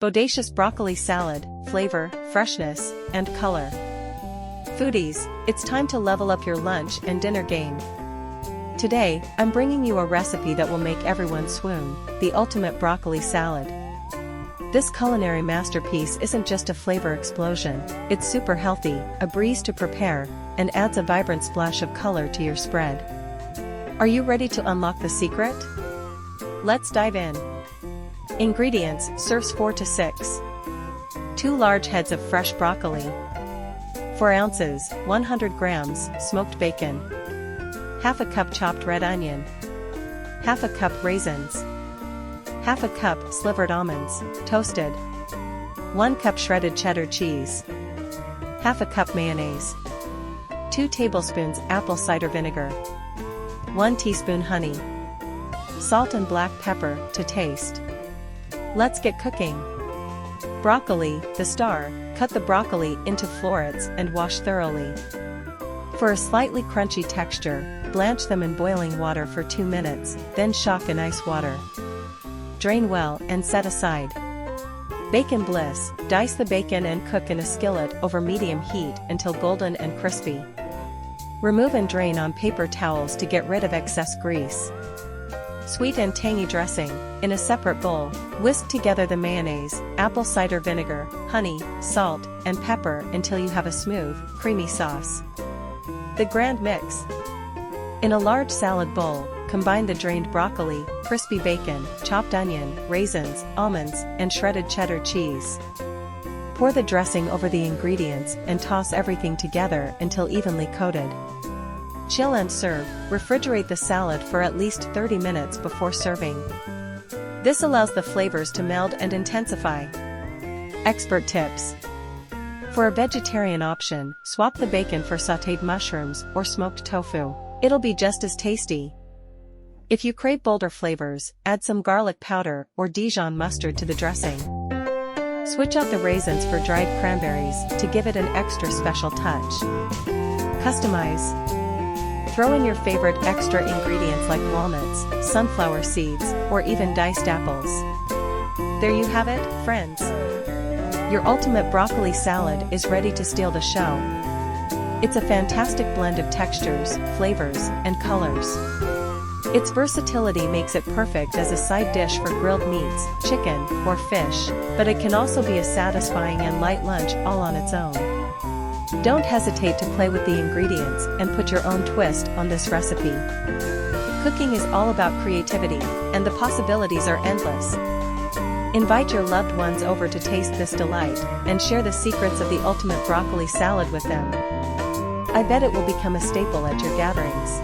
Bodacious broccoli salad, flavor, freshness, and color. Foodies, it's time to level up your lunch and dinner game. Today, I'm bringing you a recipe that will make everyone swoon, the ultimate broccoli salad. This culinary masterpiece isn't just a flavor explosion, it's super healthy, a breeze to prepare, and adds a vibrant splash of color to your spread. Are you ready to unlock the secret? Let's dive in. Ingredients: serves 4 to 6. 2 large heads of fresh broccoli. 4 ounces, 100 grams, smoked bacon. Half a cup chopped red onion. Half a cup raisins. Half a cup slivered almonds, toasted. 1 cup shredded cheddar cheese. Half a cup mayonnaise. 2 tablespoons apple cider vinegar. 1 teaspoon honey. Salt and black pepper to taste. Let's get cooking. Broccoli, the star. Cut the broccoli into florets and wash thoroughly. For a slightly crunchy texture, blanch them in boiling water for 2 minutes, then shock in ice water. Drain well and set aside. Bacon bliss, dice the bacon and cook in a skillet over medium heat until golden and crispy. Remove and drain on paper towels to get rid of excess grease. Sweet and tangy dressing. In a separate bowl, whisk together the mayonnaise, apple cider vinegar, honey, salt, and pepper until you have a smooth, creamy sauce. The grand mix. In a large salad bowl, combine the drained broccoli, crispy bacon, chopped onion, raisins, almonds, and shredded cheddar cheese. Pour the dressing over the ingredients and toss everything together until evenly coated. Chill and serve. Refrigerate the salad for at least 30 minutes before serving. This allows the flavors to meld and intensify. Expert tips. For a vegetarian option, swap the bacon for sautéed mushrooms or smoked tofu. It'll be just as tasty. If you crave bolder flavors, add some garlic powder or Dijon mustard to the dressing. Switch out the raisins for dried cranberries to give it an extra special touch. Customize. Throw in your favorite extra ingredients like walnuts, sunflower seeds, or even diced apples. There you have it, friends. Your ultimate broccoli salad is ready to steal the show. It's a fantastic blend of textures, flavors, and colors. Its versatility makes it perfect as a side dish for grilled meats, chicken, or fish, but it can also be a satisfying and light lunch all on its own. Don't hesitate to play with the ingredients and put your own twist on this recipe. Cooking is all about creativity, and the possibilities are endless. Invite your loved ones over to taste this delight, and share the secrets of the ultimate broccoli salad with them. I bet it will become a staple at your gatherings.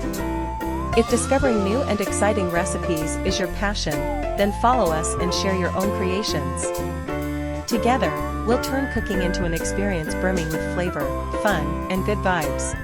If discovering new and exciting recipes is your passion, then follow us and share your own creations. Together, we'll turn cooking into an experience brimming with flavor, fun, and good vibes.